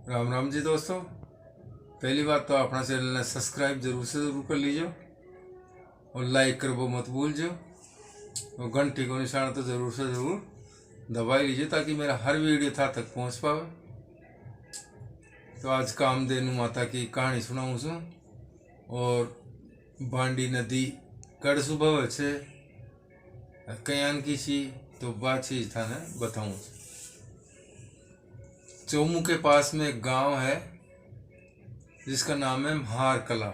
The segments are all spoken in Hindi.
राम राम जी दोस्तों। पहली बात तो अपना चैनल ने सब्सक्राइब जरूर से जरूर कर लीजिए और लाइक कर वो मत भूल जो और घंटी को निशान तो जरूर से जरूर दबा ही लीजिए ताकि मेरा हर वीडियो था तक पहुंच पावे। तो आज कामधेनु माता की कहानी सुनाऊँ सु और बांडी नदी कड़ सुबह से कयान की सी तो बात चीज था ना बताऊँ। चोमू के पास में एक गांव है जिसका नाम है म्हार कला।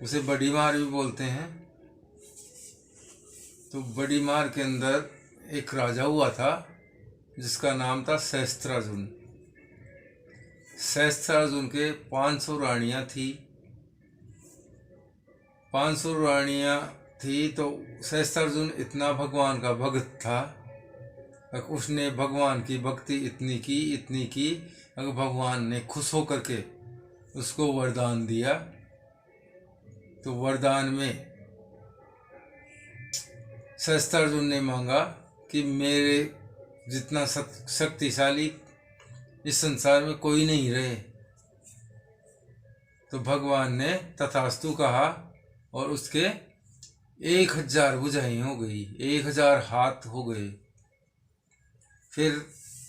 उसे बड़ी मार भी बोलते हैं। तो बड़ी मार के अंदर एक राजा हुआ था जिसका नाम था सहस्त्रार्जुन। सहस्त्रार्जुन के 500 रानियां थी। 500 रानियां थी तो सहस्त्रार्जुन इतना भगवान का भक्त था। उसने भगवान की भक्ति इतनी की अगर भगवान ने खुश होकर के उसको वरदान दिया। तो वरदान में सहस्त्रार्जुन ने मांगा कि मेरे जितना शक्तिशाली इस संसार में कोई नहीं रहे। तो भगवान ने तथास्तु कहा और उसके 1000 भुजाएं हो गई, 1000 हाथ हो गए। फिर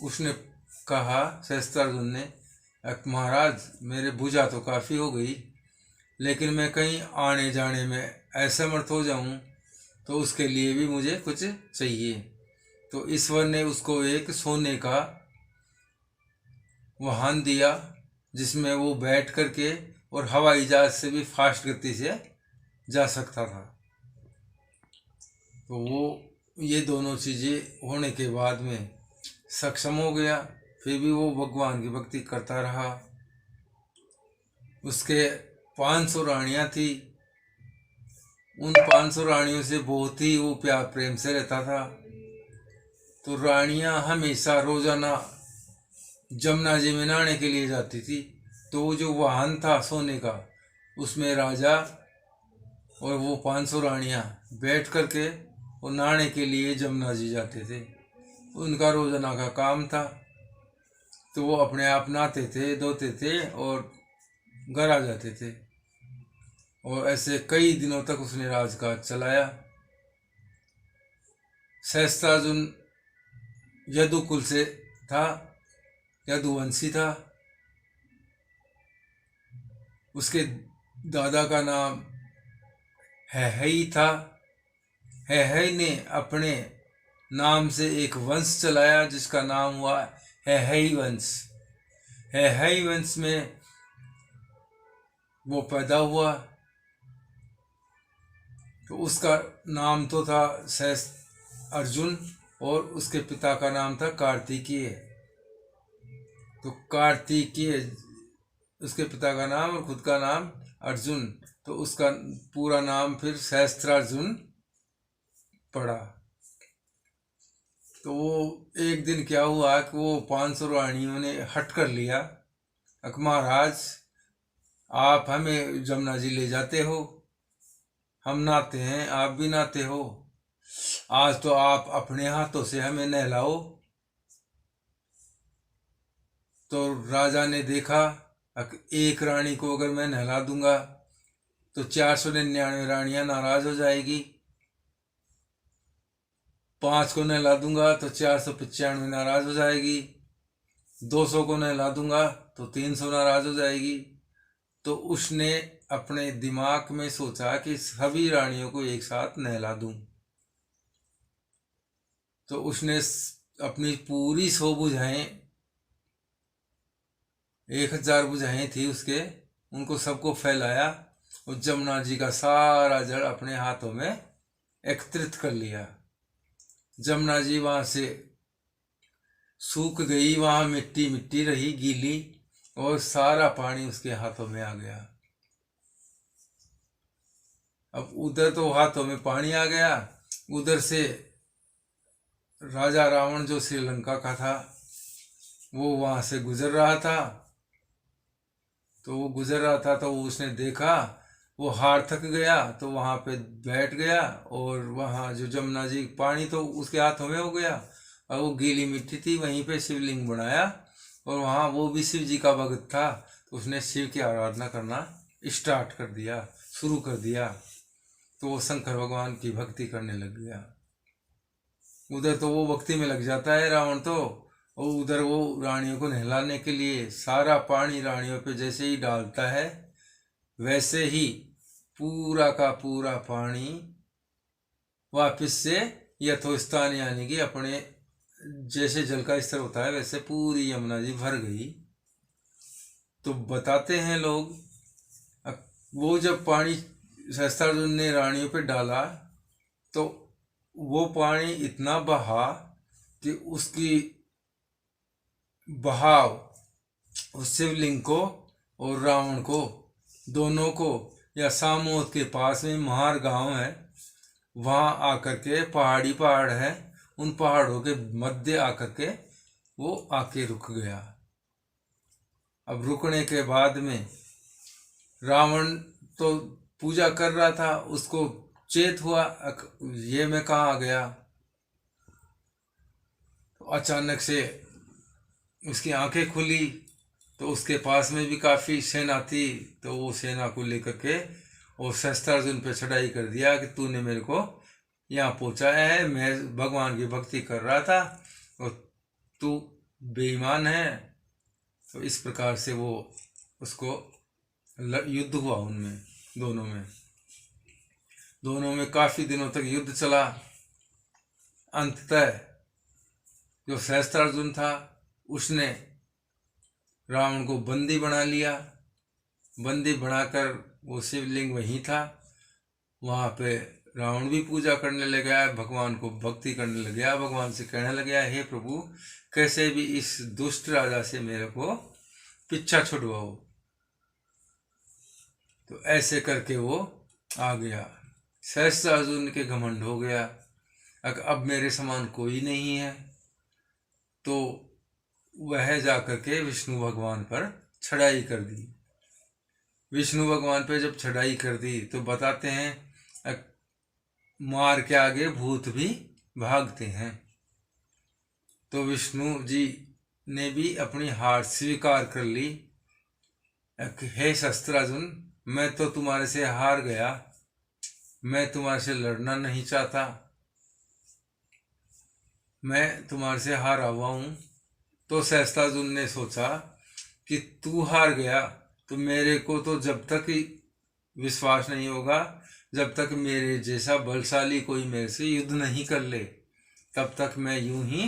उसने कहा सहस्त्रार्जुन ने, महाराज मेरे भुजा तो काफ़ी हो गई लेकिन मैं कहीं आने जाने में असमर्थ हो जाऊं तो उसके लिए भी मुझे कुछ चाहिए। तो ईश्वर ने उसको एक सोने का वाहन दिया जिसमें वो बैठ करके और हवाई जहाज से भी फास्ट गति से जा सकता था। तो वो ये दोनों चीज़ें होने के बाद में सक्षम हो गया। फिर भी वो भगवान की भक्ति करता रहा। उसके 500 रानियां थी। उन 500 रानियों से बहुत ही वो प्यार प्रेम से रहता था। तो रानियां हमेशा रोजाना जमुना जी में नहाने के लिए जाती थी। तो वो जो वाहन था सोने का उसमें राजा और वो 500 रानियां बैठ करके और नहाने के लिए जमुना जी जाते थे। उनका रोजाना का काम था। तो वो अपने आप नहाते थे, धोते थे और घर आ जाते थे। और ऐसे कई दिनों तक उसने राजकाज चलाया। सहस्त्रार्जुन यदुकुल से था, यदुवंशी था। उसके दादा का नाम हैहई था। हैहई ने अपने नाम से एक वंश चलाया जिसका नाम हुआ हैहई वंश। हैहई वंश में वो पैदा हुआ। तो उसका नाम तो था अर्जुन और उसके पिता का नाम था कार्तिकेय। तो कार्तिकेय उसके पिता का नाम और खुद का नाम अर्जुन। तो उसका पूरा नाम फिर सहस्त्रार्जुन पड़ा। तो वो एक दिन क्या हुआ कि वो 500 रानियों ने हट कर लिया, महाराज आप हमें जमुना जी ले जाते हो, हम नहाते हैं, आप भी नहाते हो, आज तो आप अपने हाथों से हमें नहलाओ। तो राजा ने देखा एक रानी को अगर मैं नहला दूंगा तो 499 रानियां नाराज हो जाएगी। 5 को नहला दूंगा तो 495 नाराज हो जाएगी। 200 को नहला दूंगा तो 300 नाराज हो जाएगी। तो उसने अपने दिमाग में सोचा कि सभी रानियों को एक साथ नहला दूं। तो उसने अपनी पूरी 100 भुजाएं, 1000 भुजाएं थी उसके, उनको सबको फैलाया और जमुना जी का सारा जल अपने हाथों में एकत्रित कर लिया। जमुना जी वहां से सूख गई, वहां मिट्टी मिट्टी रही गीली और सारा पानी उसके हाथों में आ गया। अब उधर तो हाथों में पानी आ गया, उधर से राजा रावण जो श्रीलंका का था वो वहां से गुजर रहा था। तो वो गुजर रहा था तो उसने देखा, वो हार थक गया तो वहां पे बैठ गया और वहां जो जमुना जी पानी तो उसके हाथों में हो गया और वो गीली मिट्टी थी वहीं पे शिवलिंग बनाया और वहाँ वो भी शिव जी का भक्त था, तो उसने शिव की आराधना करना स्टार्ट कर दिया, शुरू कर दिया। तो वो शंकर भगवान की भक्ति करने लग गया। उधर तो वो भक्ति में लग जाता है रावण तो, और उधर वो रानियों को नहलाने के लिए सारा पानी रानियों पे जैसे ही डालता है, वैसे ही पूरा का पूरा पानी वापस से यथोस्थान यानी कि अपने जैसे जल का स्तर होता है वैसे पूरी यमुना जी भर गई। तो बताते हैं लोग, वो जब पानी सहस्त्रार्जुन ने रानियों पे डाला तो वो पानी इतना बहा कि उसकी बहाव उस शिवलिंग को और रावण को दोनों को, या सामोद के पास में महार गांव है, वहाँ आकर के पहाड़ है, उन पहाड़ों के मध्य आकर के वो आके रुक गया। अब रुकने के बाद में रावण तो पूजा कर रहा था, उसको चेत हुआ ये मैं कहाँ आ गया। तो अचानक से उसकी आंखें खुली, तो उसके पास में भी काफ़ी सेना थी, तो वो सेना को लेकर के और सहस्त्रार्जुन पे चढ़ाई कर दिया कि तूने मेरे को यहाँ पहुँचाया है, मैं भगवान की भक्ति कर रहा था और तू बेईमान है। तो इस प्रकार से वो उसको युद्ध हुआ उनमें दोनों में काफ़ी दिनों तक युद्ध चला। अंततः जो सहस्त्रार्जुन था उसने रावण को बंदी बना लिया। बंदी बनाकर वो शिवलिंग वहीं था, वहाँ पे रावण भी पूजा करने लग गया, भगवान को भक्ति करने लग गया, भगवान से कहने लग गया हे प्रभु कैसे भी इस दुष्ट राजा से मेरे को पीछा छुड़वाओ। तो ऐसे करके वो आ गया। सहस्त्रार्जुन के घमंड हो गया, अब मेरे समान कोई नहीं है। तो वह जाकर के विष्णु भगवान पर चढ़ाई कर दी। विष्णु भगवान पे जब चढ़ाई कर दी तो बताते हैं मार के आगे भूत भी भागते हैं। तो विष्णु जी ने भी अपनी हार स्वीकार कर ली, हे सहस्त्रार्जुन मैं तो तुम्हारे से हार गया, मैं तुम्हारे से लड़ना नहीं चाहता, मैं तुम्हारे से हारा हुआ हूँ। तो सहस्त्रार्जुन ने सोचा कि तू हार गया तो मेरे को तो जब तक विश्वास नहीं होगा, जब तक मेरे जैसा बलशाली कोई मेरे से युद्ध नहीं कर ले, तब तक मैं यूं ही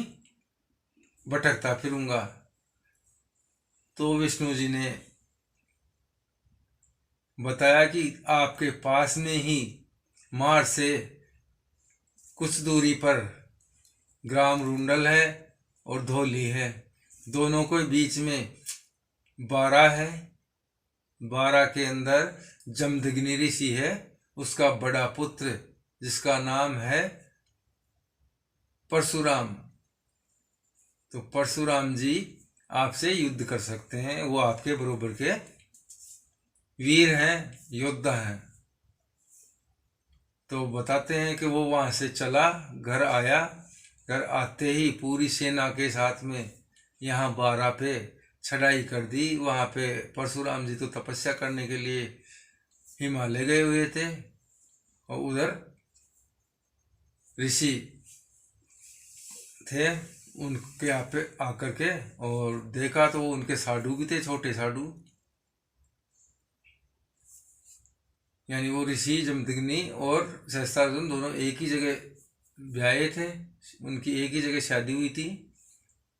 भटकता फिरूंगा। तो विष्णु जी ने बताया कि आपके पास में ही मार से कुछ दूरी पर ग्राम रुंडल है और धौली है, दोनों के बीच में 12 है। 12 के अंदर जमदग्नि ऋषि है, उसका बड़ा पुत्र जिसका नाम है परशुराम। तो परशुराम जी आपसे युद्ध कर सकते हैं, वो आपके बरोबर के वीर हैं, योद्धा हैं। तो बताते हैं कि वो वहाँ से चला, घर आया, घर आते ही पूरी सेना के साथ में यहाँ 12 पे चढ़ाई कर दी। वहाँ पे परशुराम जी तो तपस्या करने के लिए हिमालय गए हुए थे, और उधर ऋषि थे, उनके यहाँ पे आकर के और देखा तो वो उनके साधु भी थे, छोटे साधु, यानी वो ऋषि जमदग्नि और सहस्त्रार्जुन दोनों एक ही जगह ब्याहे थे, उनकी एक ही जगह शादी हुई थी,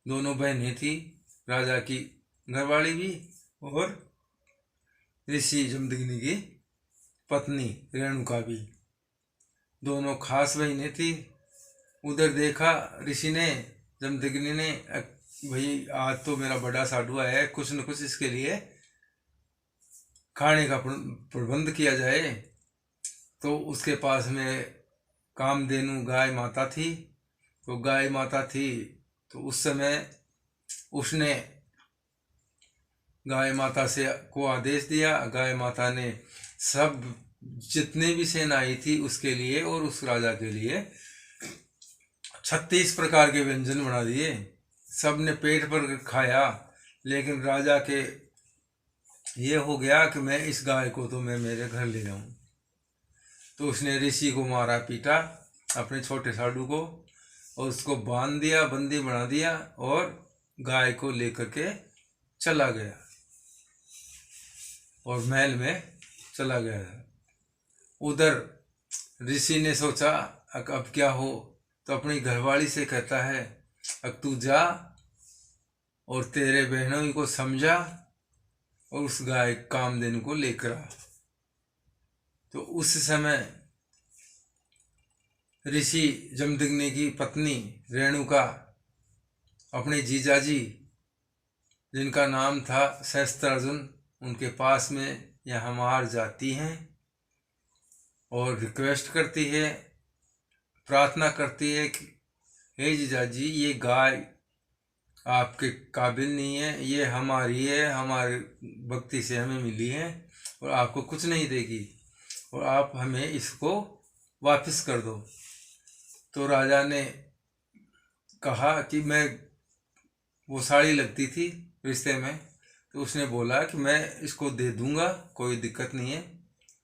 दोनों बहनें थी, राजा की घरवाली भी और ऋषि जमदग्नि की पत्नी रेणुका भी, दोनों खास बहनें थी। उधर देखा ऋषि ने, जमदग्नि ने, भाई आज तो मेरा बड़ा साधु आया है, कुछ न कुछ इसके लिए खाने का प्रबंध किया जाए। तो उसके पास में कामधेनु गाय माता थी, तो गाय माता थी, तो उस समय उसने गाय माता से को आदेश दिया। गाय माता ने सब जितने भी सेना आई थी उसके लिए और उस राजा के लिए 36 प्रकार के व्यंजन बना दिए। सब ने पेट पर खाया, लेकिन राजा के ये हो गया कि मैं इस गाय को तो मैं मेरे घर ले जाऊं। तो उसने ऋषि को मारा पीटा, अपने छोटे साडू को, और उसको बांध दिया, बंदी बना दिया, और गाय को लेकर के चला गया और महल में चला गया। उधर ऋषि ने सोचा अब क्या हो, तो अपनी घरवाली से कहता है अब तू जा और तेरे बहनों को समझा और उस गाय कामधेनु को लेकर आ। तो उस समय ऋषि जमदग्नि की पत्नी रेणुका अपने जीजाजी जिनका नाम था सहस्त्रार्जुन, उनके पास में यहाँ मार जाती हैं और रिक्वेस्ट करती है, प्रार्थना करती है कि हे जीजाजी, ये गाय आपके काबिल नहीं है, ये हमारी है, हमारे भक्ति से हमें मिली है और आपको कुछ नहीं देगी, और आप हमें इसको वापस कर दो। तो राजा ने कहा कि मैं, वो साड़ी लगती थी रिश्ते में, तो उसने बोला कि मैं इसको दे दूंगा, कोई दिक्कत नहीं है,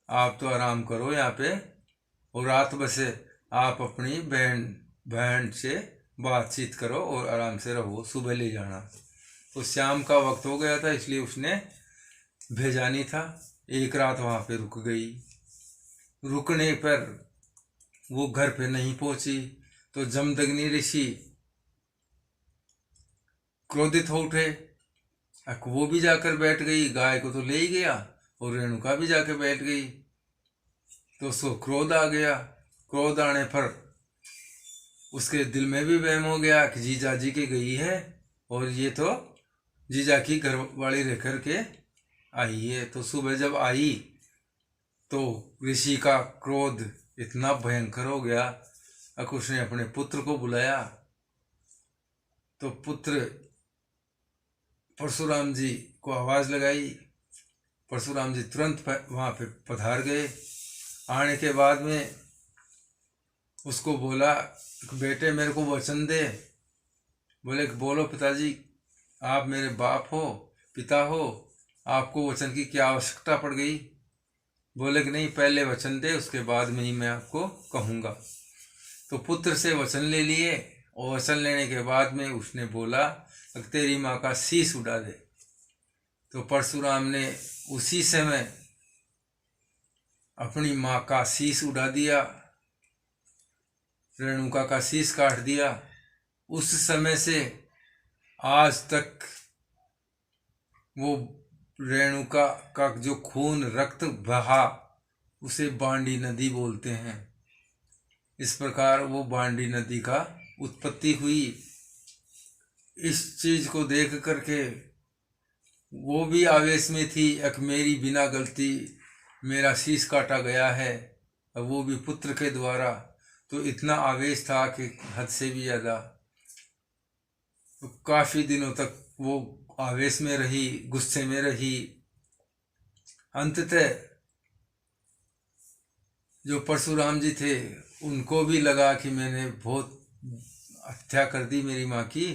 आप तो आराम करो यहाँ पे और रात बसे आप अपनी बहन से बातचीत करो और आराम से रहो, सुबह ले जाना। तो शाम का वक्त हो गया था, इसलिए उसने भेजा नहीं था। एक रात वहाँ पे रुक गई। रुकने पर वो घर पे नहीं पहुंची तो जमदग्नि ऋषि क्रोधित हो उठे। वो भी जाकर बैठ गई, गाय को तो ले ही गया, और रेणुका भी जाकर बैठ गई। तो उसको क्रोध आ गया। क्रोध आने पर उसके दिल में भी वहम हो गया कि जीजा जी की गई है और ये तो जीजा की घरवाली रह कर के आई है। तो सुबह जब आई तो ऋषि का क्रोध इतना भयंकर हो गया, अब उसने अपने पुत्र को बुलाया। तो पुत्र परशुराम जी को आवाज़ लगाई। परशुराम जी तुरंत वहाँ पे पधार गए। आने के बाद में उसको बोला, बेटे मेरे को वचन दे। बोले बोलो पिताजी, आप मेरे बाप हो, पिता हो, आपको वचन की क्या आवश्यकता पड़ गई। बोले कि नहीं, पहले वचन दे, उसके बाद में ही मैं आपको कहूँगा। तो पुत्र से वचन ले लिए, और वचन लेने के बाद में उसने बोला कि तेरी माँ का शीश उड़ा दे। तो परशुराम ने उसी समय अपनी माँ का शीश उड़ा दिया, रेणुका का शीश काट दिया। उस समय से आज तक वो रेणुका का जो खून रक्त बहा उसे बांडी नदी बोलते हैं। इस प्रकार वो बांडी नदी का उत्पत्ति हुई। इस चीज को देख करके वो भी आवेश में थी, एक मेरी बिना गलती मेरा शीश काटा गया है, वो भी पुत्र के द्वारा। तो इतना आवेश था कि हद से भी ज़्यादा। तो काफ़ी दिनों तक वो आवेश में रही, गुस्से में रही। अंततः जो परशुराम जी थे उनको भी लगा कि मैंने बहुत हत्या कर दी मेरी माँ की,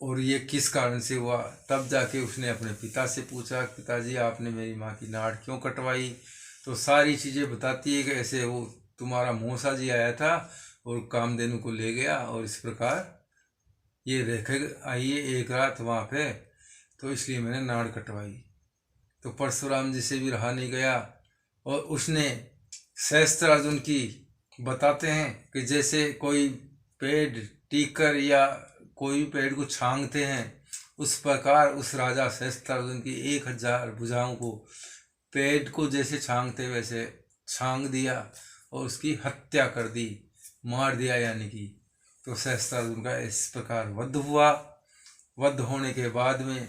और ये किस कारण से हुआ। तब जाके उसने अपने पिता से पूछा, पिताजी आपने मेरी माँ की नाड़ क्यों कटवाई। तो सारी चीज़ें बताती है कि ऐसे वो तुम्हारा मौसा जी आया था और कामधेनु को ले गया, और इस प्रकार ये रह आई है एक रात वहाँ पे, तो इसलिए मैंने नाड़ कटवाई। तो परशुराम जी से भी रहा नहीं गया, और उसने सहस्त्रार्जुन की बताते हैं कि जैसे कोई पेड़ टीकर या कोई भी पेड़ को छांगते हैं, उस प्रकार उस राजा सहस्त्रार्जुन की 1000 भुजाओं को पेड़ को जैसे छांगते वैसे छांग दिया और उसकी हत्या कर दी, मार दिया यानी कि। तो सहस्त्रार्जुन का इस प्रकार वध हुआ। वध होने के बाद में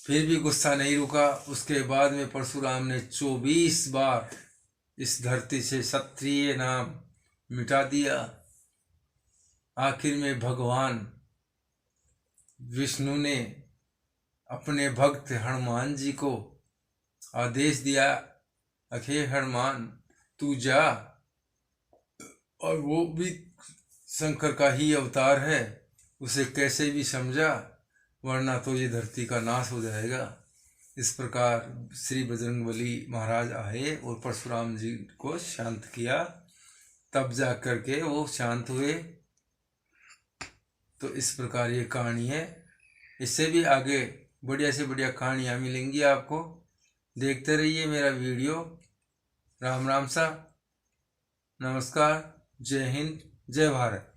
फिर भी गुस्सा नहीं रुका। उसके बाद में परशुराम ने 24 बार इस धरती से क्षत्रिय नाम मिटा दिया। आखिर में भगवान विष्णु ने अपने भक्त हनुमान जी को आदेश दिया, अखे हनुमान तू जा, और वो भी शंकर का ही अवतार है, उसे कैसे भी समझा वरना तो ये धरती का नाश हो जाएगा। इस प्रकार श्री बजरंगबली महाराज आए और परशुराम जी को शांत किया, तब जा कर के वो शांत हुए। तो इस प्रकार ये कहानी है। इससे भी आगे बढ़िया से बढ़िया कहानियाँ मिलेंगी आपको। देखते रहिए मेरा वीडियो। राम राम सा, नमस्कार, जय हिंद, जय भारत।